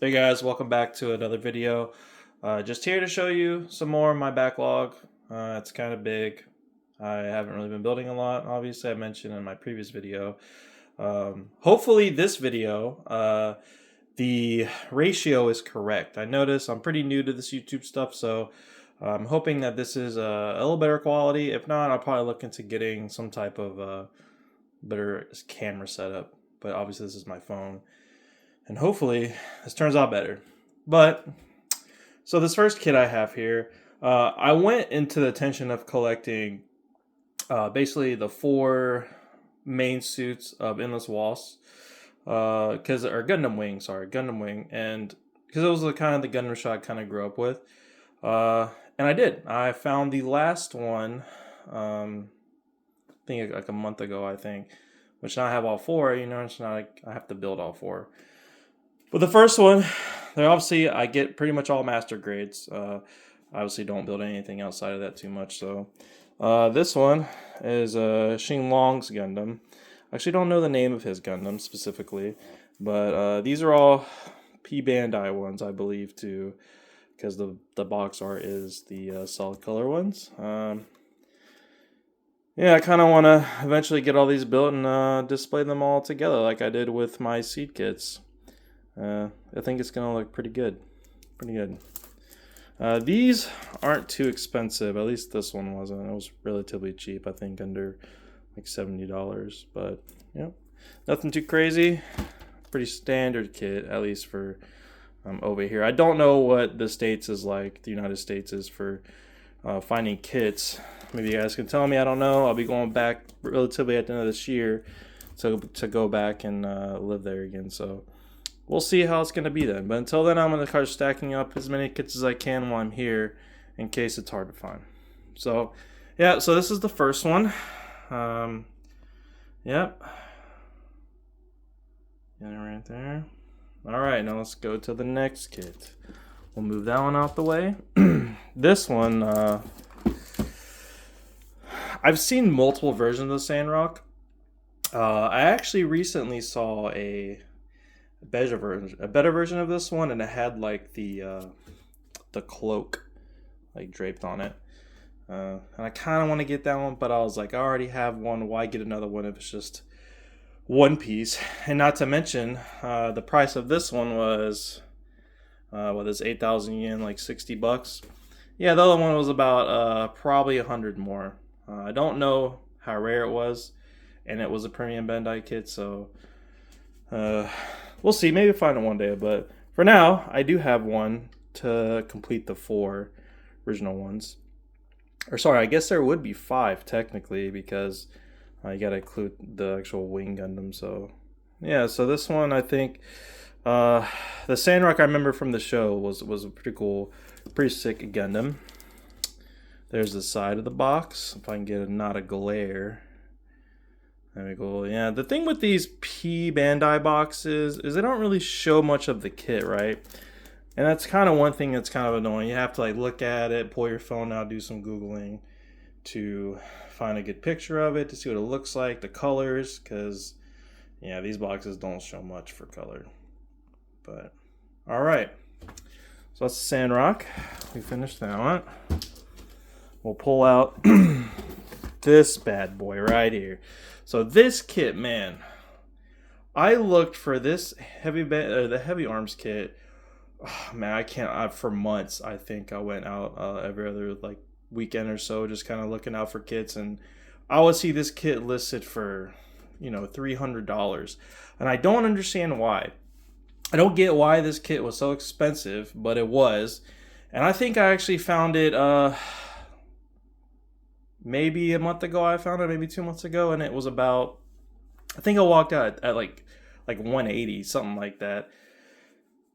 Hey guys, welcome back to another video. Just here to show you some more of my backlog. It's kind of big. I haven't really been building a lot. Obviously, I mentioned in my previous video. Hopefully this video, the ratio is correct. I noticed I'm pretty new to this YouTube stuff, so I'm hoping that this is a little better quality. If not, I'll probably look into getting some type of better camera setup. But obviously this is my phone. And hopefully this turns out better. But so this first kit I have here, I went into the intention of collecting basically the four main suits of Endless Waltz, Gundam Wing, and because it was the kind of the Gundam shot I kind of grew up with, and I did. I found the last one, I think like a month ago, I think, which now I have all four. It's not like I have to build all four. But the first one, they're obviously I get pretty much all master grades. I obviously don't build anything outside of that too much. So this one is Xing Long's Gundam. I actually don't know the name of his Gundam specifically, but these are all P Bandai ones, I believe, too, because the box art is the solid color ones. Yeah, I kind of want to eventually get all these built and display them all together like I did with my seed kits. I think it's gonna look pretty good. These aren't too expensive. At least this one wasn't. It was relatively cheap. I think under like $70. But yeah, nothing too crazy. Pretty standard kit, at least for over here. I don't know what the States is like. The United States is for finding kits. Maybe you guys can tell me. I don't know. I'll be going back relatively at the end of this year to go back and live there again. So we'll see how it's going to be then. But until then, I'm going to start stacking up as many kits as I can while I'm here in case it's hard to find. So, yeah, so this is the first one. Yep. Get it right there. All right, now let's go to the next kit. We'll move that one out the way. This one, I've seen multiple versions of Sandrock. I actually recently saw a better version of this one, and it had like the cloak like draped on it. And I kind of want to get that one, but I was like, I already have one. Why get another one if it's just one piece? And not to mention, the price of this one was what is 8,000 yen, like $60. Yeah, the other one was about probably 100 more. I don't know how rare it was, and it was a Premium Bandai kit, so we'll see. Maybe find it one day, but for now, I do have one to complete the four original ones. Or sorry, I guess there would be five technically because you gotta include the actual Wing Gundam. So yeah, so this one I think the Sandrock I remember from the show was a pretty cool, pretty sick Gundam. There's the side of the box. If I can get a not a glare. There we go. Yeah, the thing with these P Bandai boxes is they don't really show much of the kit, right? And that's kind of one thing that's kind of annoying. You have to like look at it, pull your phone out, do some Googling to find a good picture of it, to see what it looks like, the colors, because yeah, these boxes don't show much for color. But all right, so that's the Sandrock. We finished that one. We'll pull out this bad boy right here. So this kit, man, I looked for this the Heavyarms kit. Oh, man, I can't. For months, I think I went out every other like weekend or so, just kind of looking out for kits, and I would see this kit listed for $300, and I don't understand why. I don't get why this kit was so expensive, but it was, and I think I actually found it. Maybe a month ago I found it, maybe 2 months ago, and it was about, I think I walked out at like 180, something like that.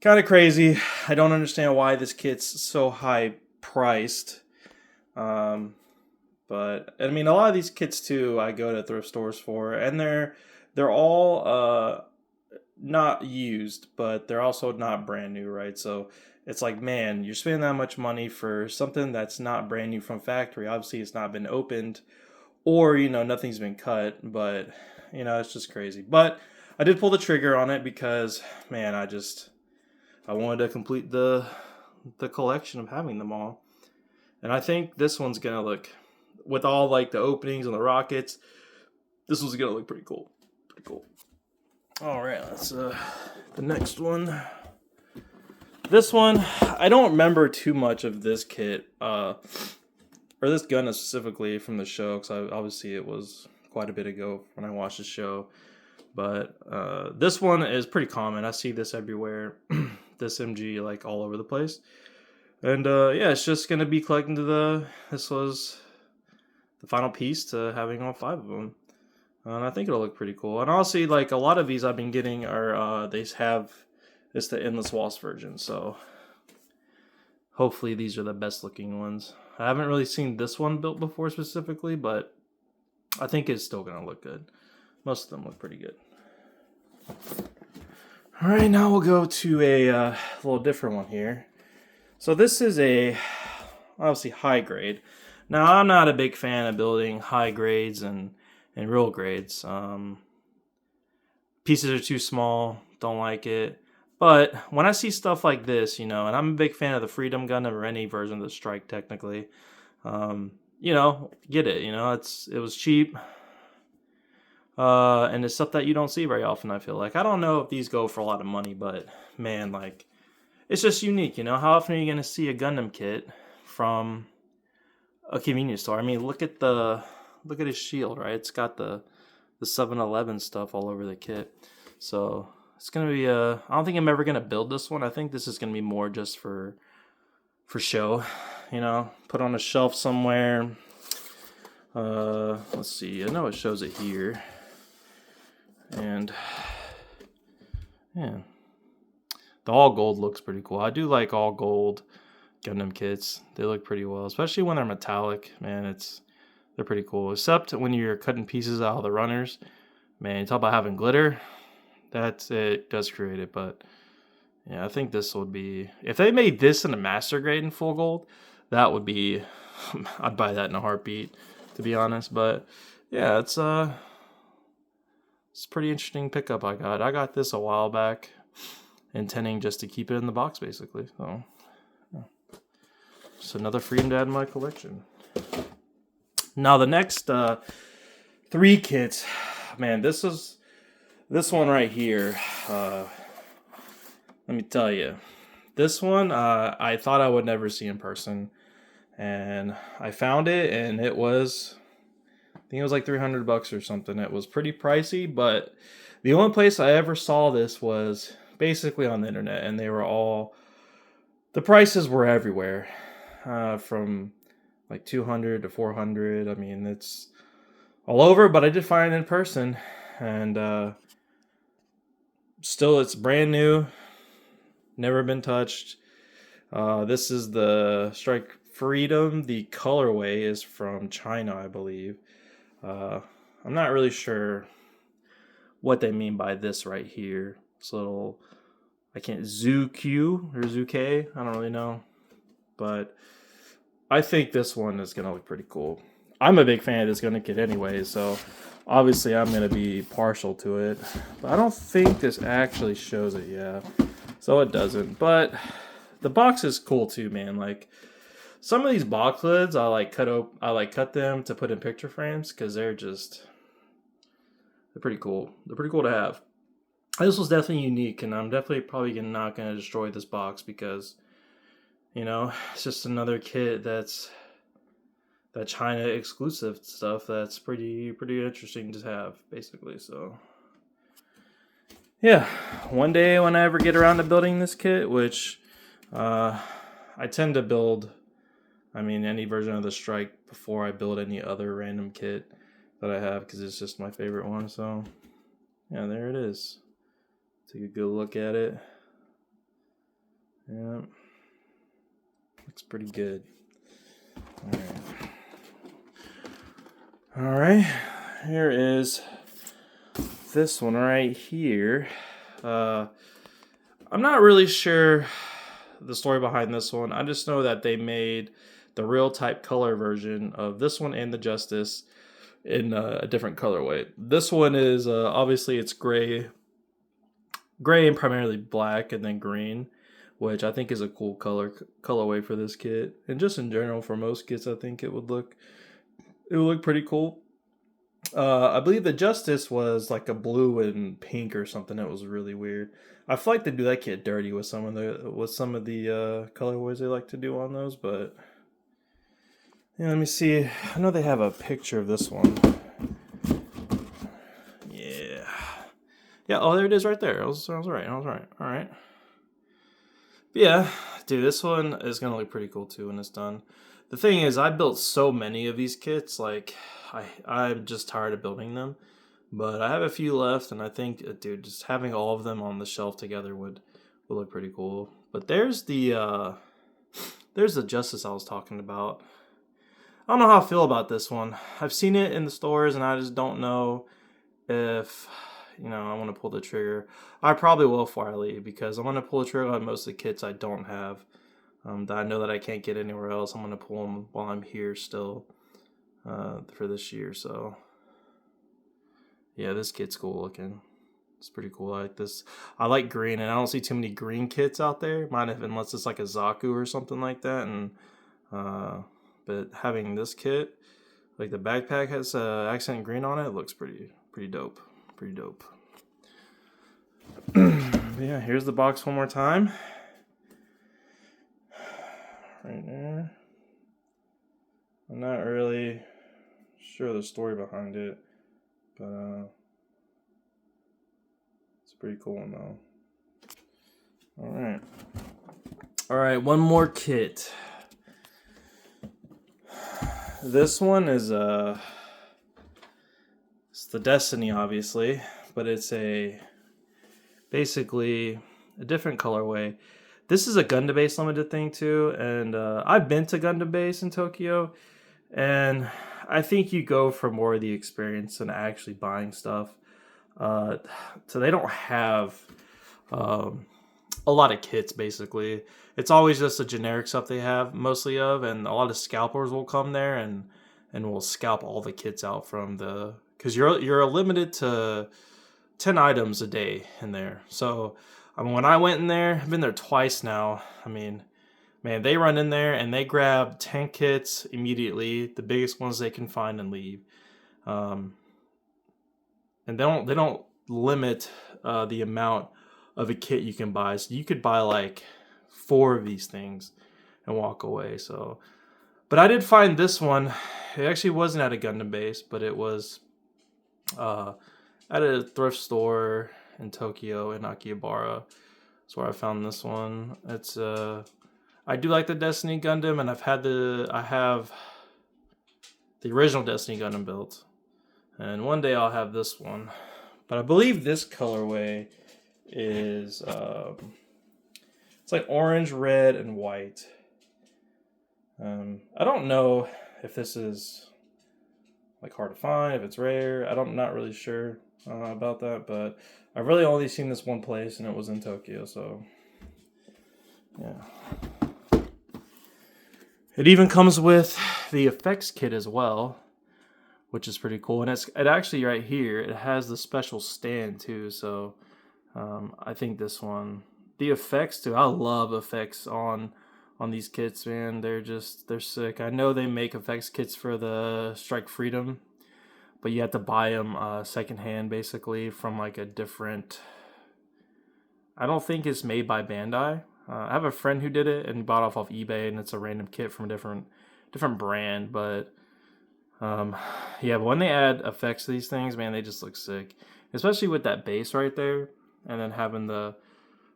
Kind of crazy. I don't understand why this kit's so high priced. But I mean, a lot of these kits too, I go to thrift stores for, and they're all not used, but they're also not brand new, right? So it's like, man, you're spending that much money for something that's not brand new from factory. Obviously, it's not been opened, or nothing's been cut, but it's just crazy. But I did pull the trigger on it because, man, I I wanted to complete the collection of having them all. And I think this one's gonna look, with all like the openings and the rockets, this one's gonna look pretty cool. Pretty cool. All right, let's the next one. This one, I don't remember too much of this kit, or this Gundam specifically from the show, because obviously it was quite a bit ago when I watched the show. But this one is pretty common. I see this everywhere. This MG like all over the place. And yeah, it's just gonna be collecting this was the final piece to having all 5 of them. And I think it'll look pretty cool. And honestly, like a lot of these I've been getting are it's the Endless Waltz version. So hopefully these are the best looking ones. I haven't really seen this one built before specifically, but I think it's still gonna look good. Most of them look pretty good. All right, now we'll go to a little different one here. So this is a obviously high grade. Now I'm not a big fan of building high grades and real grades. Pieces are too small, don't like it. But when I see stuff like this, you know, and I'm a big fan of the Freedom Gundam or any version of the Strike technically, you know, get it. You know, it was cheap. And it's stuff that you don't see very often, I feel like. I don't know if these go for a lot of money, but man, like, it's just unique, you know? How often are you going to see a Gundam kit from a convenience store? I mean, look at his shield, right? It's got the 7-Eleven stuff all over the kit. So it's going to be I don't think I'm ever going to build this one. I think this is going to be more just for show, you know? Put on a shelf somewhere. Let's see. I know it shows it here. And yeah, the all gold looks pretty cool. I do like all gold Gundam kits. They look pretty well, especially when they're metallic. Man, they're pretty cool. Except when you're cutting pieces out of the runners. Man, you talk about having glitter. It does create it. But yeah, I think this would be, if they made this in a master grade in full gold, that would be, I'd buy that in a heartbeat, to be honest. But yeah, it's a pretty interesting pickup I got. I got this a while back, intending just to keep it in the box, basically. So, yeah. Just another Freedom to add in my collection. Now, the next 3 kits, man, this one right here. Let me tell you, this one I thought I would never see in person, and I found it, and it was, I think it was like $300 or something. It was pretty pricey, but the only place I ever saw this was basically on the internet, and the prices were everywhere, from like $200 to $400. I mean, it's all over, but I did find it in person, and still, it's brand new, never been touched. This is the Strike Freedom. The colorway is from China, I believe. I'm not really sure what they mean by this right here. This little, Zhuque or Zhuque, I don't really know. But I think this one is going to look pretty cool. I'm a big fan of this Gundam kit anyway, so obviously I'm going to be partial to it. But I don't think this actually shows it, yeah. So it doesn't. But the box is cool too, man. Like, some of these box lids, I cut them to put in picture frames because they're pretty cool. They're pretty cool to have. This was definitely unique, and I'm definitely probably not going to destroy this box because, you know, it's just another kit that's that China exclusive stuff that's pretty interesting to have, basically. So yeah, one day when I ever get around to building this kit, which I tend to build, any version of the Strike before I build any other random kit that I have, because it's just my favorite one. So yeah, there it is. Take a good look at it. Yeah, looks pretty good. All right, here is this one right here. I'm not really sure the story behind this one. I just know that they made the real type color version of this one and the Justice in a different colorway. This one is obviously it's gray and primarily black, and then green. which I think is a cool colorway for this kit. And just in general, for most kits, I think it would look pretty cool. I believe the Justice was like a blue and pink or something. That was really weird. I feel like they do that kit dirty with some of the colorways they like to do on those. But yeah, let me see. I know they have a picture of this one. Yeah, yeah. Oh, there it is, right there. I was right. All right. But yeah, dude, this one is gonna look pretty cool too when it's done. The thing is, I built so many of these kits, like I'm just tired of building them. But I have a few left, and I think, dude, just having all of them on the shelf together would look pretty cool. But there's the Justice I was talking about. I don't know how I feel about this one. I've seen it in the stores, and I just don't know if I want to pull the trigger. I probably will before I leave, because I'm going to pull the trigger on most of the kits I don't have. That I know that I can't get anywhere else. I'm going to pull them while I'm here still for this year. So yeah, this kit's cool looking. It's pretty cool. I like this. I like green, and I don't see too many green kits out there. Unless it's like a Zaku or something like that. And but having this kit, like the backpack has accent green on it, looks pretty dope. Pretty dope. Yeah, here's the box one more time. Right there. I'm not really sure the story behind it, but it's a pretty cool one though. All right, one more kit. This one is it's the Destiny, obviously, but it's basically a different colorway. This is a Gundam Base limited thing too, and I've been to Gundam Base in Tokyo, and I think you go for more of the experience than actually buying stuff. So they don't have a lot of kits, basically. It's always just the generic stuff they have mostly of, and a lot of scalpers will come there and will scalp all the kits out from the, because you're limited to 10 items a day in there. So when I went in there, I've been there twice now. I mean, man, they run in there and they grab 10 kits immediately, the biggest ones they can find, and leave. And they don't limit the amount of a kit you can buy. So you could buy like 4 of these things and walk away. So, but I did find this one. It actually wasn't at a Gundam Base, but it was at a thrift store in Tokyo in Akihabara. That's where I found this one. It's I do like the Destiny Gundam, and I have the original Destiny Gundam built, and one day I'll have this one. But I believe this colorway is it's like orange, red, and white. I don't know if this is like hard to find, if it's rare. I'm not really sure about that, but I've really only seen this one place, and it was in Tokyo. So yeah, it even comes with the effects kit as well, which is pretty cool. And it actually right here, it has the special stand too. So I think this one, the effects too. I love effects on these kits, man. They're sick. I know they make effects kits for the Strike Freedom, but you have to buy them secondhand, basically, from like a different, I don't think it's made by Bandai. I have a friend who did it and bought off eBay, and it's a random kit from a different brand. But yeah, but when they add effects to these things, man, they just look sick. Especially with that base right there, and then having the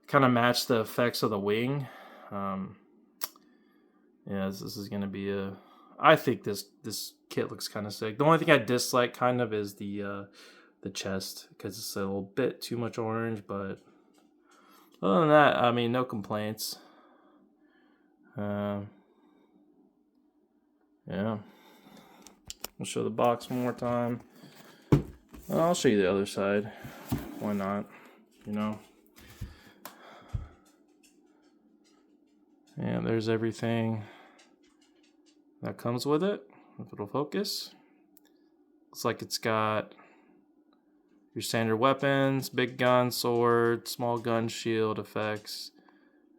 kind of match the effects of the wing. Yeah, this is gonna be I think this kit looks kind of sick. The only thing I dislike kind of is the chest, because it's a little bit too much orange. But other than that, I mean, no complaints. Yeah, I'll show the box one more time. I'll show you the other side. Why not? Yeah, there's everything that comes with it. If it'll focus. Looks like it's got your standard weapons, big gun, sword, small gun, shield effects,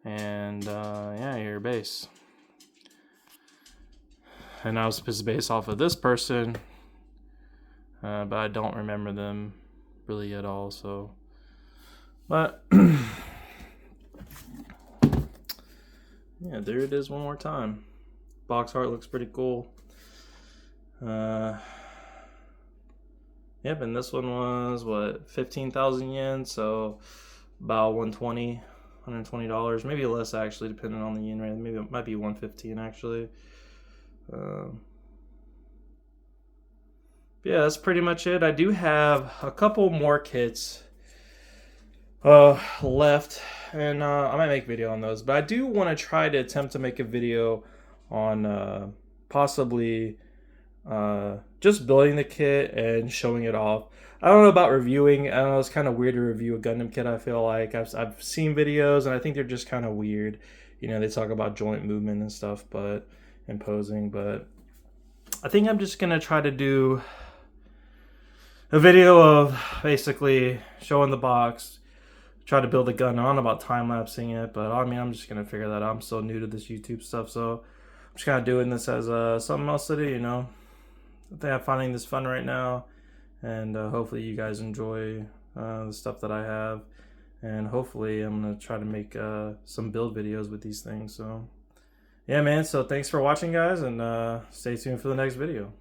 And yeah, your base. And I was supposed to base off of this person, but I don't remember them really at all. So, but yeah, there it is one more time. Box art looks pretty cool. Yep, and this one was what, 15,000 yen, so about $120, maybe less actually, depending on the yen rate. Maybe it might be 115 actually. Yeah, that's pretty much it. I do have a couple more kits left, and I might make a video on those, but I do want to try to attempt to make a video on possibly just building the kit and showing it off. I don't know about reviewing. I don't know, it's kind of weird to review a Gundam kit. I feel like I've seen videos and I think they're just kind of weird. You know, they talk about joint movement and stuff, but and posing. But I think I'm just gonna try to do a video of basically showing the box, try to build a gun. I don't know about time lapsing it, but I mean, I'm just gonna figure that out. I'm so new to this YouTube stuff, so I'm just kind of doing this as something else to do, you know. I think I'm finding this fun right now, and hopefully you guys enjoy the stuff that I have, and hopefully I'm gonna try to make some build videos with these things. So yeah, man, so thanks for watching, guys, and stay tuned for the next video.